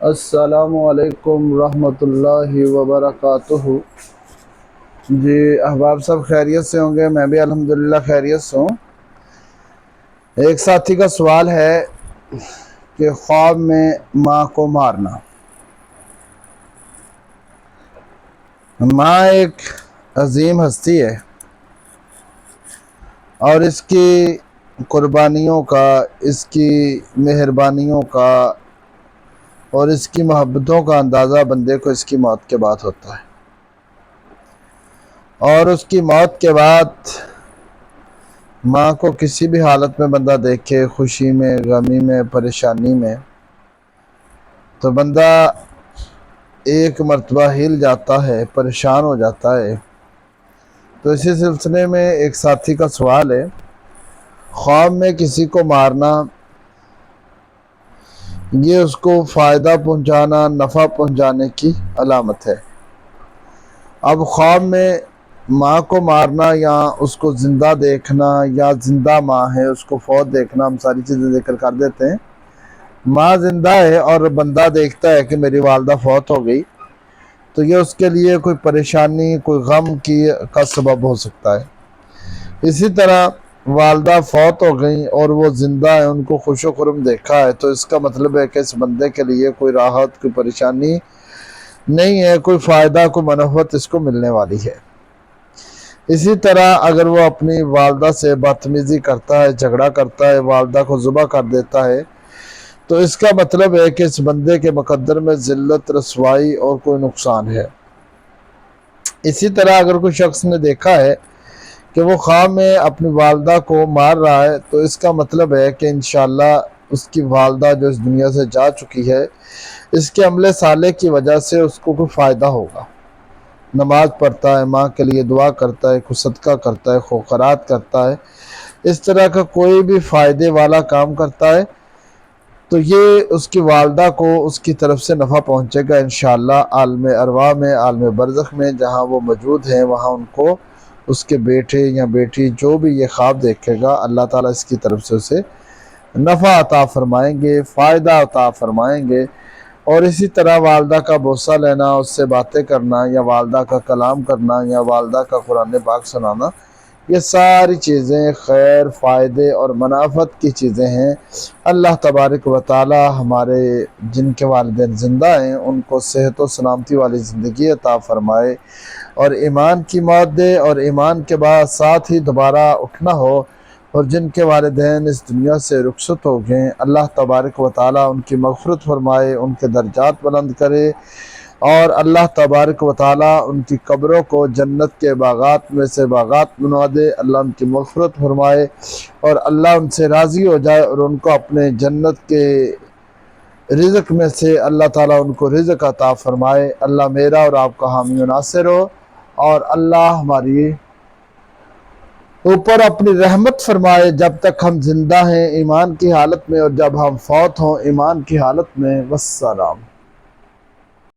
السلام علیکم ورحمۃ اللہ وبرکاتہ۔ جی احباب سب خیریت سے ہوں گے؟ میں بھی الحمدللہ خیریت سے ہوں۔ ایک ساتھی کا سوال ہے کہ خواب میں ماں کو مارنا۔ ماں ایک عظیم ہستی ہے اور اس کی قربانیوں کا، اس کی مہربانیوں کا اور اس کی محبتوں کا اندازہ بندے کو اس کی موت کے بعد ہوتا ہے، اور اس کی موت کے بعد ماں کو کسی بھی حالت میں بندہ دیکھے، خوشی میں، غمی میں، پریشانی میں، تو بندہ ایک مرتبہ ہل جاتا ہے، پریشان ہو جاتا ہے۔ تو اسی سلسلے میں ایک ساتھی کا سوال ہے، خواب میں کسی کو مارنا یہ اس کو فائدہ پہنچانا، نفع پہنچانے کی علامت ہے۔ اب خواب میں ماں کو مارنا یا اس کو زندہ دیکھنا، یا زندہ ماں ہے اس کو فوت دیکھنا، ہم ساری چیزیں ذکر کر دیتے ہیں۔ ماں زندہ ہے اور بندہ دیکھتا ہے کہ میری والدہ فوت ہو گئی، تو یہ اس کے لیے کوئی پریشانی، کوئی غم کا سبب ہو سکتا ہے۔ اسی طرح والدہ فوت ہو گئیں اور وہ زندہ ہیں، ان کو خوش و خرم دیکھا ہے، تو اس کا مطلب ہے کہ اس بندے کے لیے کوئی راحت، کوئی پریشانی نہیں ہے، کوئی فائدہ، کوئی منفعت اس کو ملنے والی ہے۔ اسی طرح اگر وہ اپنی والدہ سے بدتمیزی کرتا ہے، جھگڑا کرتا ہے، والدہ کو ذبح کر دیتا ہے، تو اس کا مطلب ہے کہ اس بندے کے مقدر میں ذلت، رسوائی اور کوئی نقصان ہے۔ اسی طرح اگر کوئی شخص نے دیکھا ہے کہ وہ خواب میں اپنی والدہ کو مار رہا ہے، تو اس کا مطلب ہے کہ انشاءاللہ اس کی والدہ جو اس دنیا سے جا چکی ہے، اس کے عمل صالح کی وجہ سے اس کو کوئی فائدہ ہوگا۔ نماز پڑھتا ہے، ماں کے لیے دعا کرتا ہے، کوئی صدقہ کرتا ہے، خیرات کرتا ہے، اس طرح کا کوئی بھی فائدے والا کام کرتا ہے، تو یہ اس کی والدہ کو اس کی طرف سے نفع پہنچے گا انشاءاللہ۔ عالم ارواح میں، عالم برزخ میں جہاں وہ موجود ہیں، وہاں ان کو اس کے بیٹے یا بیٹی جو بھی یہ خواب دیکھے گا، اللہ تعالیٰ اس کی طرف سے اسے نفع عطا فرمائیں گے، فائدہ عطا فرمائیں گے۔ اور اسی طرح والدہ کا بوسہ لینا، اس سے باتیں کرنا، یا والدہ کا کلام کرنا، یا والدہ کا قرآن پاک سنانا، یہ ساری چیزیں خیر، فائدے اور منافعت کی چیزیں ہیں۔ اللہ تبارک و تعالی ہمارے جن کے والدین زندہ ہیں ان کو صحت و سلامتی والی زندگی عطا فرمائے، اور ایمان کی موت دے، اور ایمان کے بعد ساتھ ہی دوبارہ اٹھنا ہو۔ اور جن کے والدین اس دنیا سے رخصت ہو گئے، اللہ تبارک و تعالی ان کی مغفرت فرمائے، ان کے درجات بلند کرے، اور اللہ تبارک و تعالی ان کی قبروں کو جنت کے باغات میں سے باغات بنا دے۔ اللہ ان کی مغفرت فرمائے، اور اللہ ان سے راضی ہو جائے، اور ان کو اپنے جنت کے رزق میں سے اللہ تعالیٰ ان کو رزق عطا فرمائے۔ اللہ میرا اور آپ کا حامی و ناصر ہو، اور اللہ ہماری اوپر اپنی رحمت فرمائے جب تک ہم زندہ ہیں ایمان کی حالت میں، اور جب ہم فوت ہوں ایمان کی حالت میں۔ والسلام۔